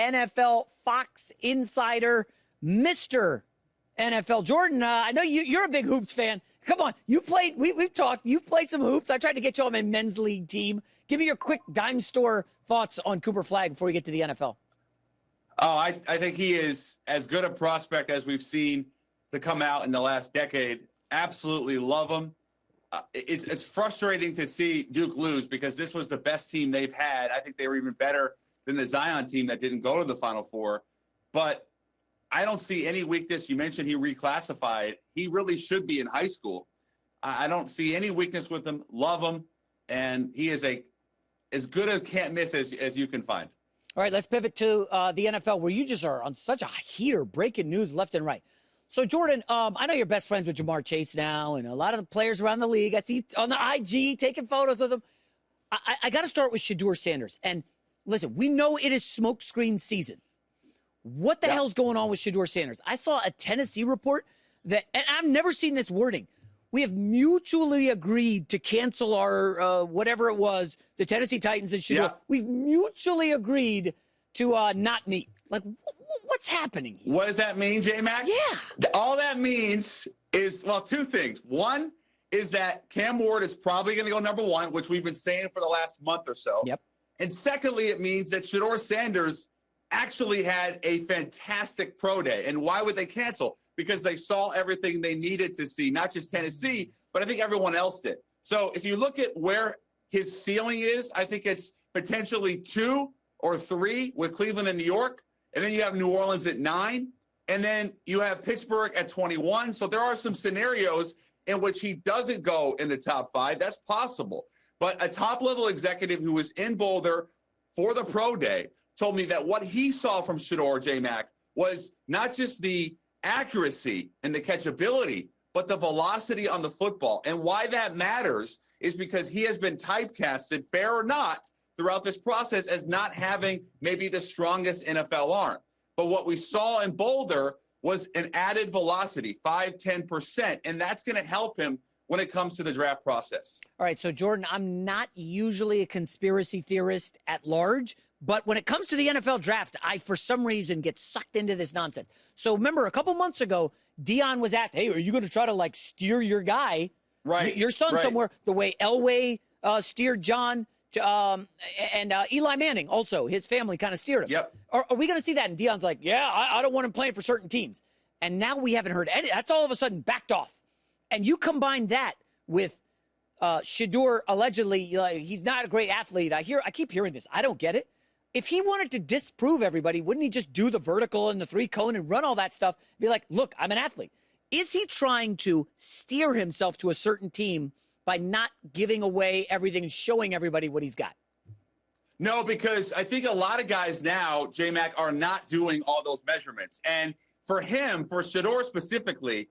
NFL Fox insider, Mr. NFL. Jordan, I know you're a big hoops fan. Come on, you played, we've talked, you've played some hoops. I tried to get you on my men's league team. Give me your quick dime store thoughts on Cooper Flagg before we get to the NFL. Oh, I think he is as good a prospect as we've seen to come out in the last decade. Absolutely love him. It's frustrating to see Duke lose because this was the best team they've had. I think they were even better than the Zion team that didn't go to the Final Four. But I don't see any weakness. You mentioned he reclassified. He really should be in high school. I don't see any weakness with him. Love him. And he is as good a can't miss as you can find. All right, let's pivot to the NFL, where you just are on such a heater, breaking news left and right. So, Jordan, I know you're best friends with Jamar Chase now, and a lot of the players around the league. I see you on the IG taking photos with them. I got to start with Shedeur Sanders. And listen, we know it is smokescreen season. What the hell's going on with Shedeur Sanders? I saw a Tennessee report that, and I've never seen this wording, we have mutually agreed to cancel our whatever it was, the Tennessee Titans and Shedeur. Yeah. We've mutually agreed to not meet. Like, what's happening here? What does that mean, J-Mac? Yeah. All that means is, well, two things. One is that Cam Ward is probably going to go number one, which we've been saying for the last month or so. Yep. And secondly, it means that Shedeur Sanders actually had a fantastic pro day. And why would they cancel? Because they saw everything they needed to see, not just Tennessee, but I think everyone else did. So if you look at where his ceiling is, I think it's potentially 2 or 3 with Cleveland and New York. And then you have New Orleans at 9. And then you have Pittsburgh at 21. So there are some scenarios in which he doesn't go in the top 5. That's possible. But a top-level executive who was in Boulder for the pro day told me that what he saw from Shedeur, J-Mac, was not just the accuracy and the catchability, but the velocity on the football. And why that matters is because he has been typecasted, fair or not, throughout this process as not having maybe the strongest NFL arm. But what we saw in Boulder was an added velocity, 5-10%, and that's going to help him when it comes to the draft process. All right, so Jordan, I'm not usually a conspiracy theorist at large, but when it comes to the NFL draft, I, for some reason, get sucked into this nonsense. So remember, a couple months ago, Dion was asked, hey, are you going to try to, like, steer your guy, your son somewhere, the way Elway steered John and Eli Manning also, his family kind of steered him. Yep. Are we going to see that? And Dion's like, yeah, I don't want him playing for certain teams. And now we haven't heard any. That's all of a sudden backed off. And you combine that with Shedeur allegedly, he's not a great athlete. I keep hearing this. I don't get it. If he wanted to disprove everybody, wouldn't he just do the vertical and the 3-cone and run all that stuff? Be like, look, I'm an athlete. Is he trying to steer himself to a certain team by not giving away everything and showing everybody what he's got? No, because I think a lot of guys now, J-Mac, are not doing all those measurements. And for him, for Shedeur specifically,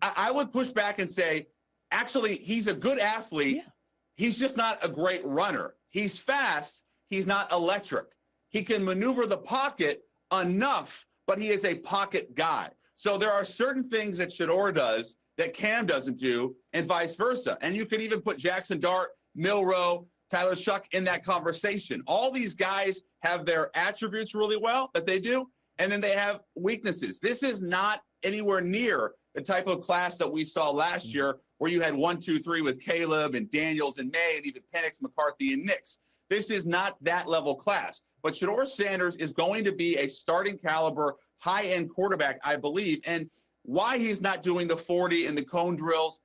I would push back and say, actually, he's a good athlete. Yeah. He's just not a great runner. He's fast. He's not electric. He can maneuver the pocket enough, but he is a pocket guy. So there are certain things that Shedeur does that Cam doesn't do, and vice versa. And you could even put Jaxson Dart, Milroe, Tyler Shuck in that conversation. All these guys have their attributes really well that they do, and then they have weaknesses. This is not anywhere near the type of class that we saw last year where you had 1, 2, 3 with Caleb and Daniels and May and even Penix, McCarthy, and Nix. This is not that level class. But Shedeur Sanders is going to be a starting caliber, high-end quarterback, I believe. And why he's not doing the 40 and the cone drills,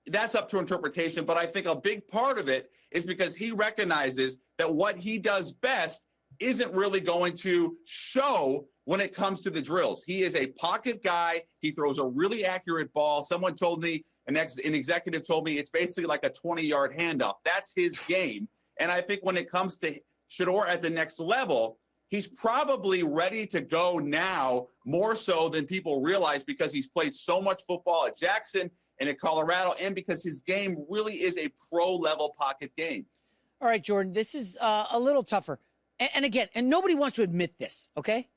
that's up to interpretation. But I think a big part of it is because he recognizes that what he does best isn't really going to show when it comes to the drills. He is a pocket guy. He throws a really accurate ball. Someone told me, an executive told me, it's basically like a 20-yard handoff. That's his game. And I think when it comes to Shedeur at the next level, he's probably ready to go now more so than people realize because he's played so much football at Jaxson and at Colorado and because his game really is a pro-level pocket game. All right, Jordan, this is a little tougher. And again, and nobody wants to admit this, okay?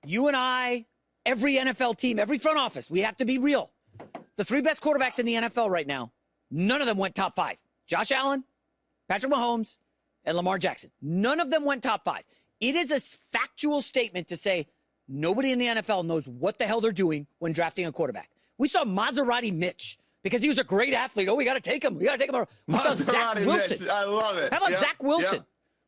You and I, every NFL team, every front office, we have to be real. The 3 best quarterbacks in the NFL right now, none of them went top 5. Josh Allen, Patrick Mahomes, and Lamar Jackson. None of them went top 5. It is a factual statement to say nobody in the NFL knows what the hell they're doing when drafting a quarterback. We saw Maserati Mitch because he was a great athlete. Oh, we got to take him. We got to take him. We saw Zach Wilson. Mitch. I love it. How about Zach Wilson?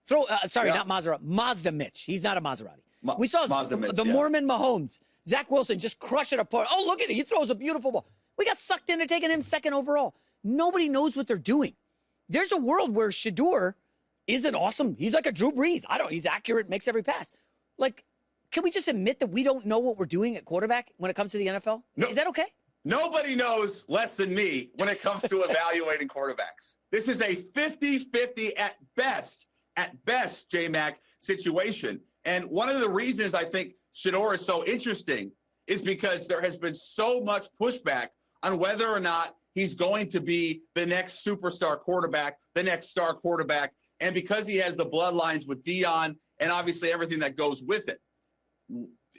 Yep. Not Maserati. Mazda Mitch. He's not a Maserati. We saw Mitch, the Mormon Mahomes. Zach Wilson just crush it apart. Oh, look at it. He throws a beautiful ball. We got sucked into taking him second overall. Nobody knows what they're doing. There's a world where Shedeur isn't awesome. He's like a Drew Brees. He's accurate, makes every pass. Like, can we just admit that we don't know what we're doing at quarterback when it comes to the NFL? No, is that okay? Nobody knows less than me when it comes to evaluating quarterbacks. This is a 50-50 at best, J-Mac, situation. And one of the reasons I think Shedeur is so interesting is because there has been so much pushback on whether or not he's going to be the next superstar quarterback, the next star quarterback, and because he has the bloodlines with Dion and obviously everything that goes with it.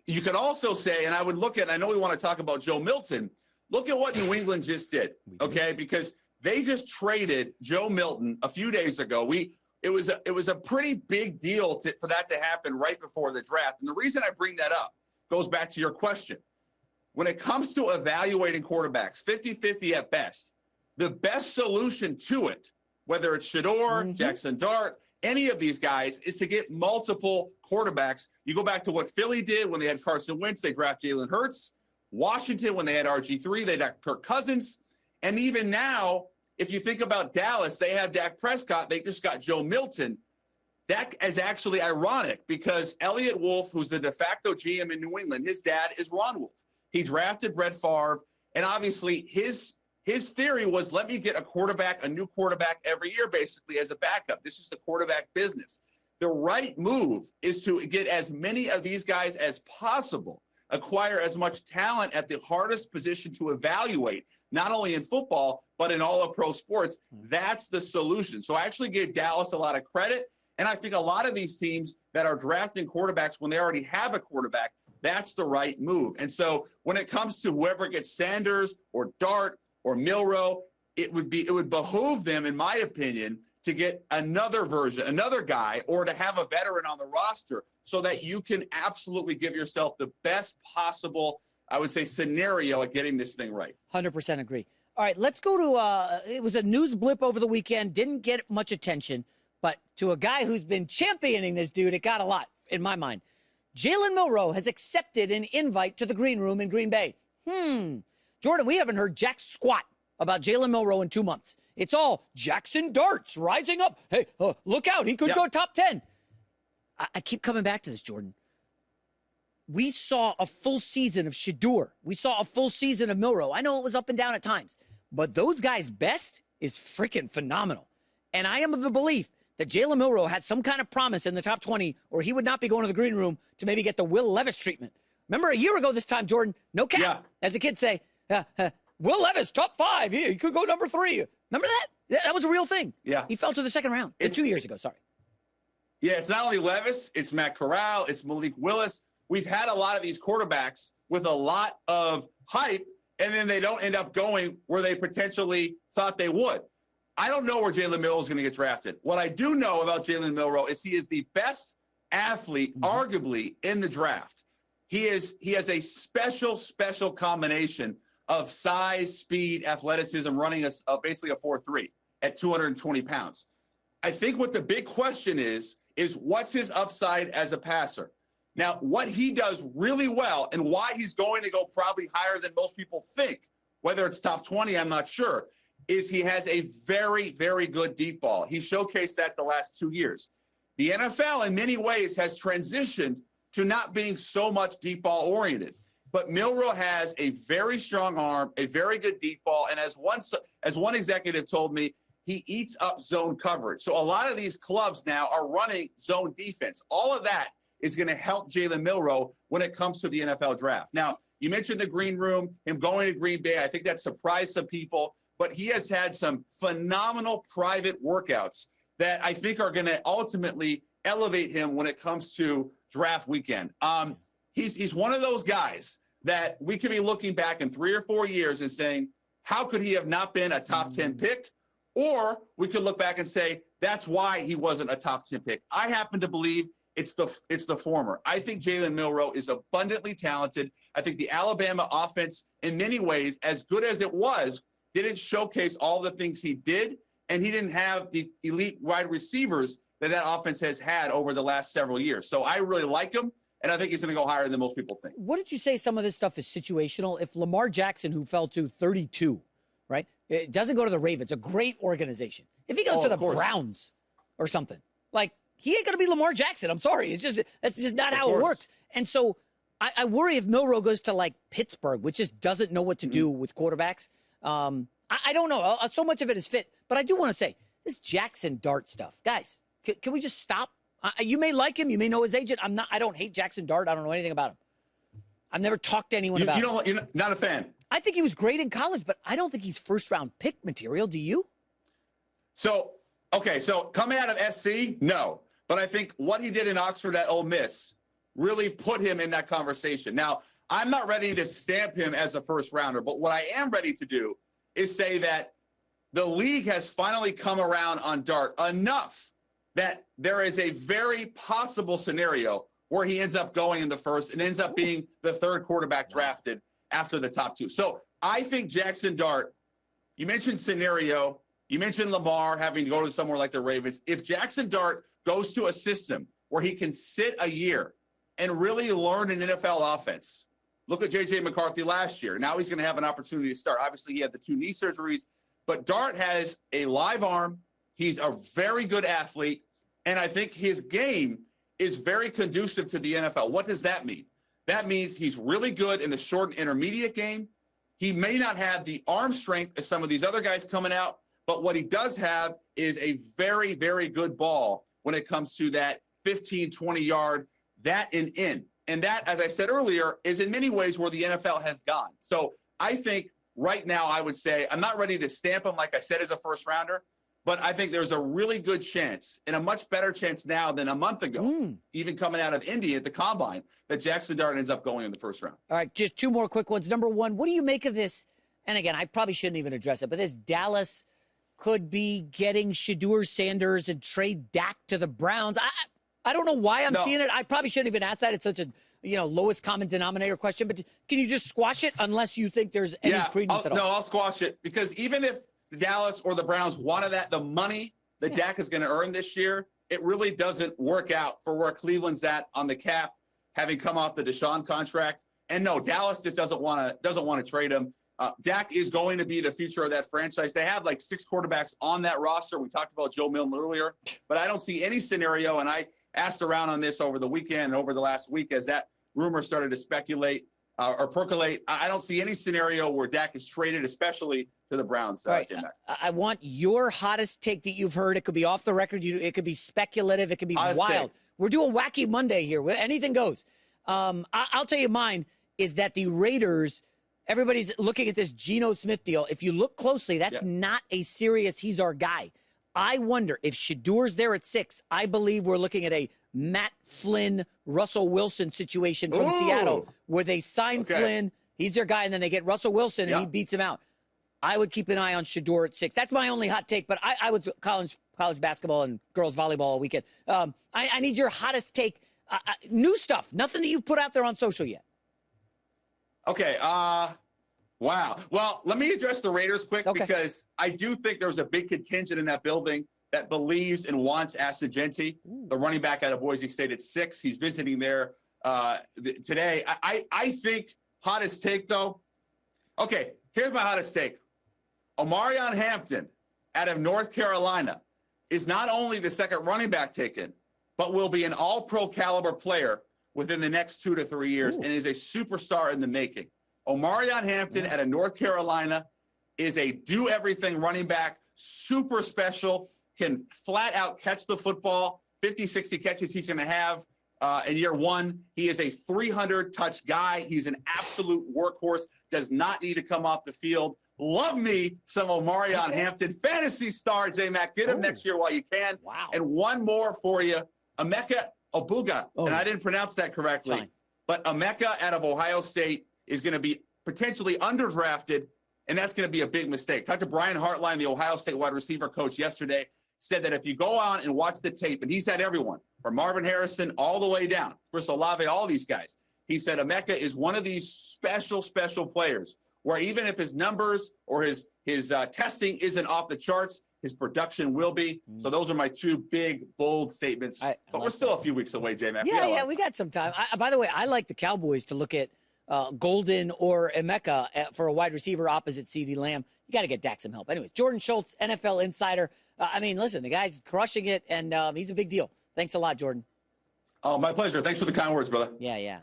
You could also say, and I would look at, I know we want to talk about Joe Milton, look at what New England just did, okay? Because they just traded Joe Milton a few days ago. It was a pretty big deal for that to happen right before the draft. And the reason I bring that up goes back to your question. When it comes to evaluating quarterbacks, 50-50 at best, the best solution to it, whether it's Shedeur, Jaxson Dart, any of these guys, is to get multiple quarterbacks. You go back to what Philly did when they had Carson Wentz, they draft Jalen Hurts. Washington, when they had RG3, they had Kirk Cousins. And even now, if you think about Dallas, they have Dak Prescott. They just got Joe Milton. That is actually ironic because Elliott Wolf, who's the de facto GM in New England, his dad is Ron Wolf. He drafted Brett Favre, and obviously his theory was, let me get a new quarterback every year, basically, as a backup. This is the quarterback business. The right move is to get as many of these guys as possible, acquire as much talent at the hardest position to evaluate, not only in football, but in all of pro sports. That's the solution. So I actually gave Dallas a lot of credit, and I think a lot of these teams that are drafting quarterbacks when they already have a quarterback, that's the right move. And so when it comes to whoever gets Sanders or Dart or Milroe, it would behoove them, in my opinion, to get another guy, or to have a veteran on the roster so that you can absolutely give yourself the best possible, I would say, scenario at getting this thing right. 100% agree. All right, let's go to, it was a news blip over the weekend, didn't get much attention, but to a guy who's been championing this dude, it got a lot, in my mind. Jalen Milroe has accepted an invite to the green room in Green Bay. Jordan, we haven't heard jack squat about Jalen Milroe in 2 months. It's all Jaxson Darts rising up. Hey, look out. He could go top 10. I keep coming back to this, Jordan. We saw a full season of Shedeur. We saw a full season of Milroe. I know it was up and down at times, but those guys' best is freaking phenomenal. And I am of the belief that Jalen Milroe has some kind of promise in the top 20, or he would not be going to the green room to maybe get the Will Levis treatment. Remember a year ago this time, Jordan, no cap, as the kids say, Will Levis, top 5. He could go number 3. Remember that? That was a real thing. Yeah. He fell to the second round 2 years ago, sorry. Yeah, it's not only Levis, it's Matt Corral, it's Malik Willis. We've had a lot of these quarterbacks with a lot of hype, and then they don't end up going where they potentially thought they would. I don't know where Jalen Milroe is going to get drafted. What I do know about Jalen Milroe is he is the best athlete, arguably, in the draft. He has a special combination of size, speed, athleticism, running basically a 4.3 at 220 pounds. I think what the big question is what's his upside as a passer? Now, what he does really well and why he's going to go probably higher than most people think, whether it's top 20, I'm not sure, is he has a very, very good deep ball. He showcased that the last 2 years. The NFL, in many ways, has transitioned to not being so much deep ball oriented. But Milroe has a very strong arm, a very good deep ball, and as one executive told me, he eats up zone coverage. So a lot of these clubs now are running zone defense. All of that is going to help Jalen Milroe when it comes to the NFL draft. Now, you mentioned the green room, him going to Green Bay. I think that surprised some people, but he has had some phenomenal private workouts that I think are going to ultimately elevate him when it comes to draft weekend. He's one of those guys that we could be looking back in 3 or 4 years and saying, how could he have not been a top 10 pick? Or we could look back and say, that's why he wasn't a top 10 pick. I happen to believe It's the former. I think Jalen Milroe is abundantly talented. I think the Alabama offense, in many ways, as good as it was, didn't showcase all the things he did, and he didn't have the elite wide receivers that offense has had over the last several years. So I really like him, and I think he's going to go higher than most people think. What did you say some of this stuff is situational? If Lamar Jackson, who fell to 32, right, it doesn't go to the Ravens, a great organization. If he goes to the Browns or something, like, he ain't going to be Lamar Jackson. I'm sorry. That's just not how it works. And so I worry if Milroe goes to, like, Pittsburgh, which just doesn't know what to do with quarterbacks. I don't know. So much of it is fit. But I do want to say, this Jaxson Dart stuff, guys, can we just stop? You may like him. You may know his agent. I don't hate Jaxson Dart. I don't know anything about him. I've never talked to anyone about him. You're not a fan? I think he was great in college, but I don't think he's first-round pick material. Do you? So coming out of SC, no. But I think what he did in Oxford at Ole Miss really put him in that conversation. Now, I'm not ready to stamp him as a first-rounder, but what I am ready to do is say that the league has finally come around on Dart enough that there is a very possible scenario where he ends up going in the first and ends up being the third quarterback drafted after the top two. So I think Jaxson Dart, you mentioned scenario, you mentioned Lamar having to go to somewhere like the Ravens. If Jaxson Dart goes to a system where he can sit a year and really learn an NFL offense, look at J.J. McCarthy last year. Now he's going to have an opportunity to start. Obviously, he had the 2 knee surgeries, but Dart has a live arm. He's a very good athlete, and I think his game is very conducive to the NFL. What does that mean? That means he's really good in the short and intermediate game. He may not have the arm strength as some of these other guys coming out, but what he does have is a very, very good ball when it comes to that 15, 20-yard, that and in. And that, as I said earlier, is in many ways where the NFL has gone. So I think right now I would say I'm not ready to stamp him, like I said, as a first-rounder, but I think there's a really good chance, and a much better chance now than a month ago, even coming out of Indy at the Combine, that Jaxson Dart ends up going in the first round. All right, just 2 more quick ones. Number one, what do you make of this? And again, I probably shouldn't even address it, but this Dallas could be getting Shedeur Sanders and trade Dak to the Browns. I don't know why I'm seeing it. I probably shouldn't even ask that. It's such a lowest common denominator question. But can you just squash it unless you think there's any credence at all? No, I'll squash it, because even if the Dallas or the Browns wanted the money that Dak is going to earn this year, it really doesn't work out for where Cleveland's at on the cap, having come off the Deshaun contract. And no, Dallas just doesn't want to trade him. Dak is going to be the future of that franchise. They have like 6 quarterbacks on that roster. We talked about Joe Milton earlier, but I don't see any scenario. And I asked around on this over the weekend and over the last week as that rumor started to speculate or percolate. I don't see any scenario where Dak is traded, especially to the Browns. Right. I want your hottest take that you've heard. It could be off the record. It could be speculative. It could be wild. We're doing Wacky Monday here. Anything goes. I'll tell you mine is that the Raiders, everybody's looking at this Geno Smith deal. If you look closely, that's not a serious he's our guy. I wonder if Shedeur's there at 6. I believe we're looking at a Matt Flynn, Russell Wilson situation from Seattle, where they sign Flynn, he's their guy, and then they get Russell Wilson and he beats him out. I would keep an eye on Shedeur at 6. That's my only hot take, but I would college basketball and girls volleyball all weekend. I need your hottest take. New stuff, nothing that you've put out there on social yet. Okay. Wow. Well, let me address the Raiders quick because I do think there's a big contingent in that building that believes and wants Asagenti, the running back out of Boise State at 6. He's visiting there today. I think hottest take, though. Okay, here's my hottest take. Omarion Hampton out of North Carolina is not only the second running back taken, but will be an all-pro caliber player within the next 2 to 3 years and is a superstar in the making. Omarion Hampton out of North Carolina is a do-everything running back, super special, can flat out catch the football, 50, 60 catches he's going to have in year 1. He is a 300-touch guy. He's an absolute workhorse, does not need to come off the field. Love me some Omarion Hampton. Fantasy star, J-Mac. Get him next year while you can. Wow. And one more for you, Emeka Obuga. And I didn't pronounce that correctly. But Emeka out of Ohio State is going to be potentially underdrafted, and that's going to be a big mistake. Talked to Brian Hartline, the Ohio State wide receiver coach, yesterday, said that if you go on and watch the tape, and he's had everyone, from Marvin Harrison all the way down, Chris Olave, all these guys. He said Emeka is one of these special players where even if his numbers or his testing isn't off the charts, his production will be. So those are my two big, bold statements. But we're still a few weeks away, J-Mac. Yeah, we got some time. By the way, I like the Cowboys to look at Golden or Emeka for a wide receiver opposite CeeDee Lamb. You got to get Dak some help. Anyways, Jordan Schultz, NFL insider. I mean, listen, the guy's crushing it, and he's a big deal. Thanks a lot, Jordan. Oh, my pleasure. Thanks for the kind words, brother. Yeah.